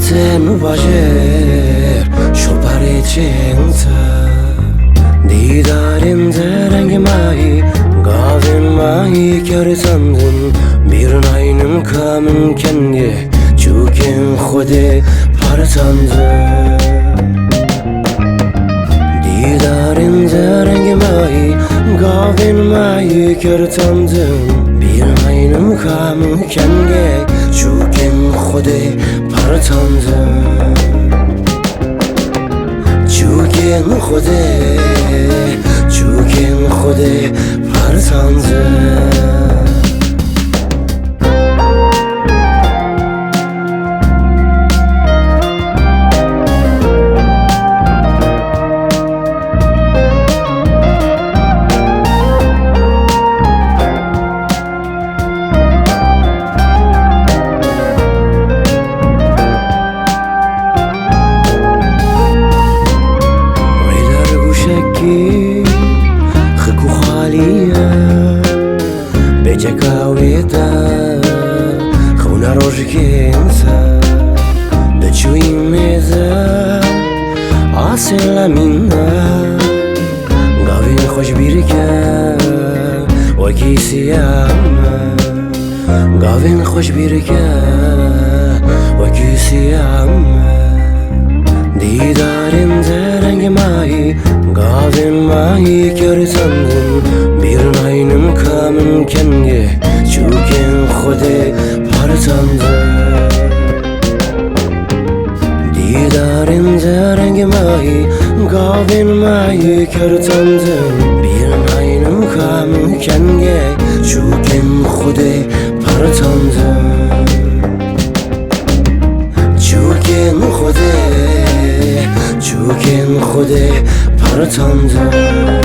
تن واجر شو پریچنت دیدارم درنگ مایی گاوین مایی کرسندن بیرون aynım kamın kendi çuken خود پرسندن دیدارم درنگ مایی گاوین مایی کرسندن بیرون aynım kamın kendi çuken خود پرسندن چوکن خود پرسندن خكو خالية بجكاويتا خونا روجكينسا دچوي ميزا عاصل منا قاوين خوش بيركا وكيسياما قاوين خوش بيركا وكيسياما دیدارم درنگ مایی گاوین مایی کرسندن بیرون aynım kamın kendi çuken خود پرسندن دیدارم درنگ مایی گاوین مایی کرسندن بیرون aynım kamın kendi çuken خود پرسندن چوکن خود پرسندن